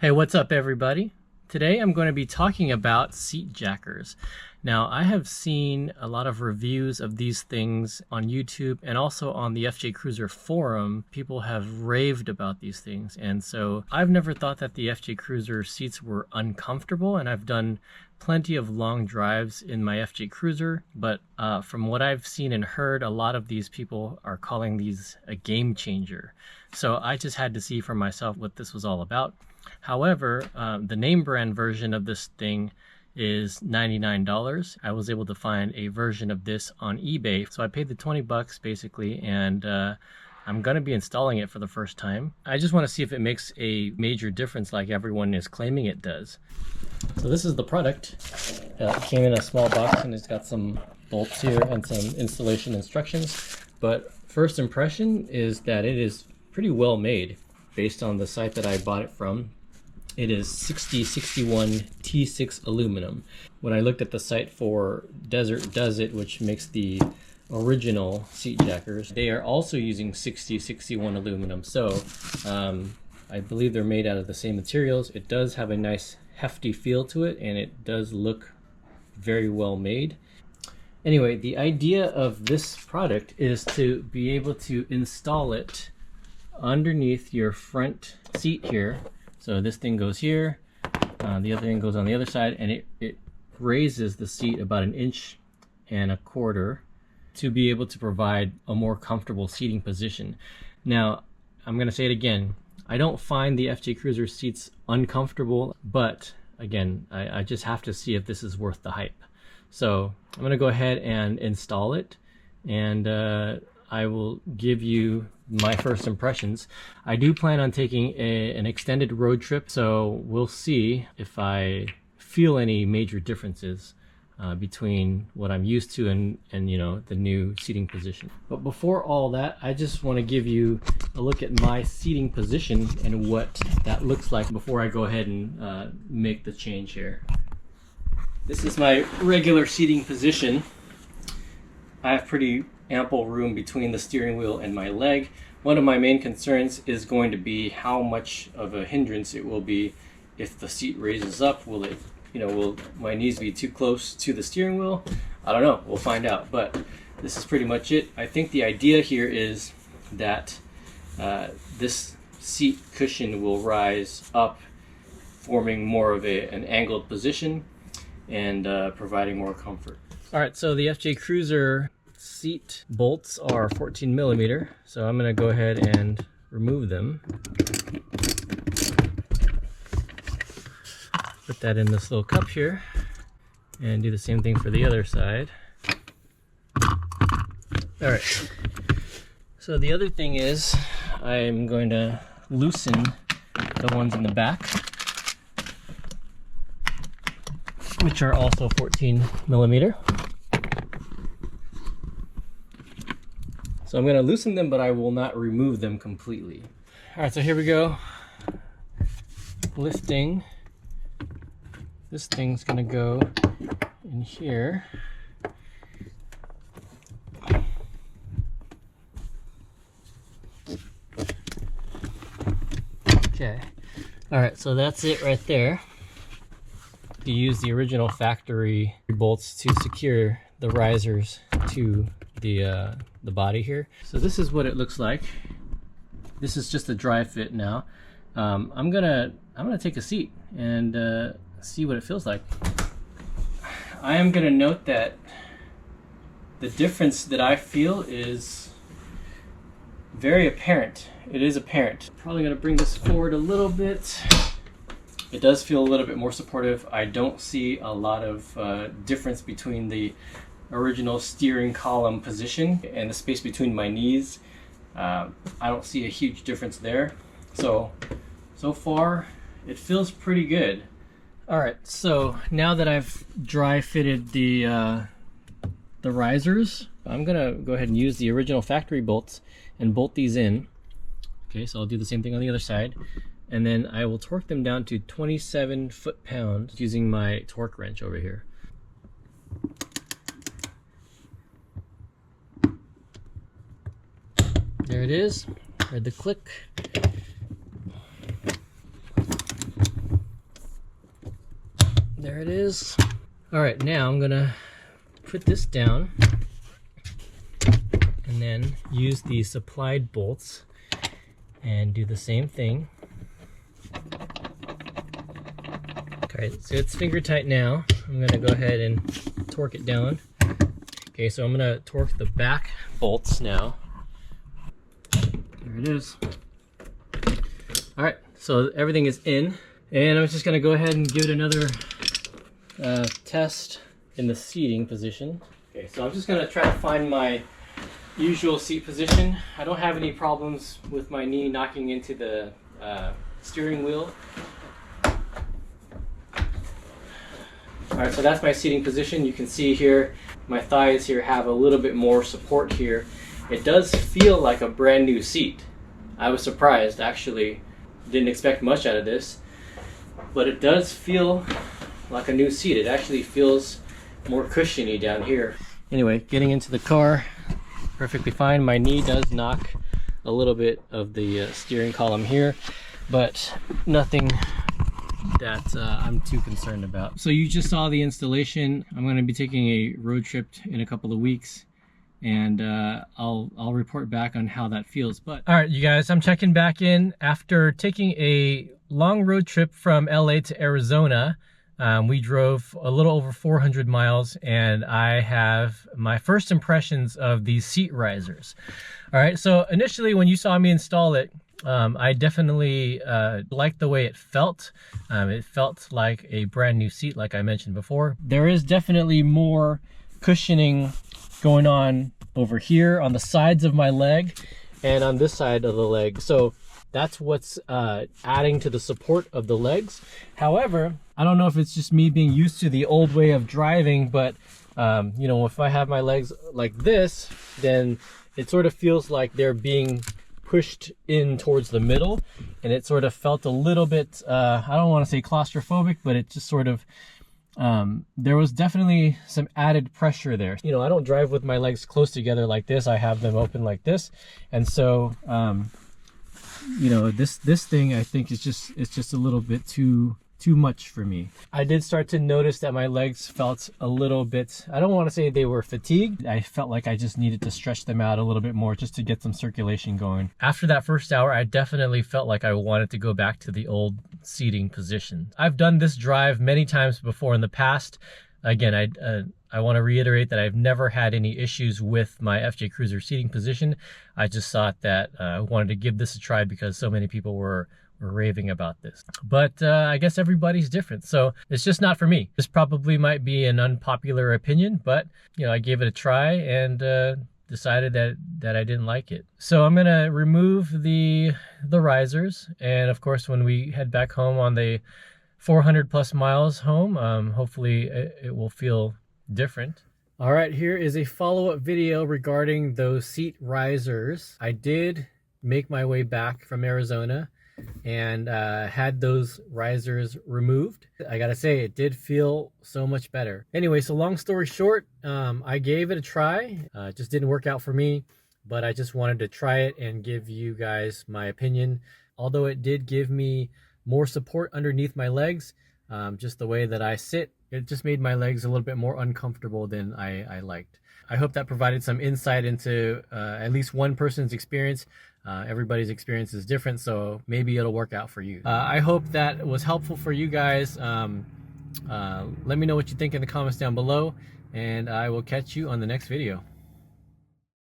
Hey, what's up everybody? Today I'm going to be talking about seat jackers. Now, I have seen a lot of reviews of these things on YouTube and also on the FJ Cruiser forum. People have raved about these things, and so I've never thought that the FJ Cruiser seats were uncomfortable, and I've done plenty of long drives in my FJ Cruiser, but from what I've seen and heard, a lot of these people are calling these a game changer. So I just had to see for myself what this was all about. However, the name brand version of this thing is $99. I was able to find a version of this on eBay, so I paid the 20 bucks basically, and I'm going to be installing it for the first time. I just want to see if it makes a major difference like everyone is claiming it does. So this is the product. It came in a small box and it's got some bolts here and some installation instructions, but first impression is that it is pretty well made based on the site that I bought it from. It is 6061 T6 aluminum. When I looked at the site for Desert Does It, which makes the original seat jackers, they are also using 6061 aluminum. So I believe they're made out of the same materials. It does have a nice hefty feel to it, and it does look very well made. Anyway, the idea of this product is to be able to install it underneath your front seat here. So this thing goes here, the other thing goes on the other side, and it raises the seat about 1.25 inches to be able to provide a more comfortable seating position. Now, I'm going to say it again, I don't find the FJ Cruiser seats uncomfortable, but again, I just have to see if this is worth the hype. So I'm going to go ahead and install it, and I will give you my first impressions. I do plan on taking an extended road trip, so we'll see if I feel any major differences between what I'm used to and you know, the new seating position. But before all that, I just want to give you a look at my seating position and what that looks like before I go ahead and make the change here. This is my regular seating position. I have pretty ample room between the steering wheel and my leg. One of my main concerns is going to be how much of a hindrance it will be if the seat raises up. Will it, will my knees be too close to the steering wheel? I don't know, we'll find out, but this is pretty much it. I think the idea here is that this seat cushion will rise up, forming more of an angled position and providing more comfort. All right, so the FJ Cruiser seat bolts are 14 millimeter, so I'm going to go ahead and remove them. Put that in this little cup here and do the same thing for the other side. All right, so the other thing is I'm going to loosen the ones in the back, which are also 14 millimeter. So I'm going to loosen them, but I will not remove them completely. All right, so here we go. Lifting. This thing's going to go in here. Okay. All right, so that's it right there. You use the original factory bolts to secure the risers to the body here. So this is what it looks like. This is just a dry fit now. I'm gonna take a seat and see what it feels like. I am gonna note that the difference that I feel is very apparent. It is apparent. Probably gonna bring this forward a little bit. It does feel a little bit more supportive. I don't see a lot of difference between the original steering column position and the space between my knees. I don't see a huge difference there. So far it feels pretty good. All right, so now that I've dry fitted the risers, I'm gonna go ahead and use the original factory bolts and bolt these in. Okay, so I'll do the same thing on the other side, and then I will torque them down to 27 foot-pounds using my torque wrench over here. There it is. Heard the click. There it is. All right, now I'm gonna put this down and then use the supplied bolts and do the same thing. Okay, so it's finger tight now. I'm gonna go ahead and torque it down. Okay, so I'm gonna torque the back bolts now. There it is. All right, so everything is in, and I'm just gonna go ahead and give it another test in the seating position. Okay, so I'm just gonna try to find my usual seat position. I don't have any problems with my knee knocking into the steering wheel. All right, so that's my seating position. You can see here, my thighs here have a little bit more support here. It does feel like a brand new seat. I was surprised, actually. Didn't expect much out of this, but it does feel like a new seat. It actually feels more cushiony down here. Anyway, getting into the car, perfectly fine. My knee does knock a little bit of the steering column here, but nothing that I'm too concerned about. So you just saw the installation. I'm going to be taking a road trip in a couple of weeks, and I'll report back on how that feels. But all right, you guys, I'm checking back in after taking a long road trip from LA to Arizona. We drove a little over 400 miles, and I have my first impressions of these seat risers. All right, so initially when you saw me install it, I definitely liked the way it felt. It felt like a brand new seat, like I mentioned before. There is definitely more cushioning going on over here on the sides of my leg and on this side of the leg. So that's what's adding to the support of the legs. However, I don't know if it's just me being used to the old way of driving, but you know, if I have my legs like this, then it sort of feels like they're being pushed in towards the middle, and it sort of felt a little bit, I don't want to say claustrophobic, but it just sort of, there was definitely some added pressure there. You know, I don't drive with my legs close together like this. I have them open like this, and so you know, this thing I think is just a little bit too much for me. I did start to notice that my legs felt a little bit, I don't want to say they were fatigued. I felt like I just needed to stretch them out a little bit more just to get some circulation going. After that first hour, I definitely felt like I wanted to go back to the old seating position. I've done this drive many times before in the past. Again, I want to reiterate that I've never had any issues with my FJ Cruiser seating position. I just thought that I wanted to give this a try because so many people were raving about this. But I guess everybody's different, so it's just not for me. This probably might be an unpopular opinion, but you know, I gave it a try and decided that I didn't like it. So I'm gonna remove the risers, and of course when we head back home on the 400 plus miles home, hopefully it will feel different. All right, here is a follow-up video regarding those seat risers. I did make my way back from Arizona and had those risers removed. I gotta say, it did feel so much better. Anyway, so long story short, I gave it a try. It just didn't work out for me, but I just wanted to try it and give you guys my opinion. Although it did give me more support underneath my legs, just the way that I sit, it just made my legs a little bit more uncomfortable than I liked. I hope that provided some insight into at least one person's experience. Everybody's experience is different, so maybe it'll work out for you. I hope that was helpful for you guys. Let me know what you think in the comments down below, and I will catch you on the next video.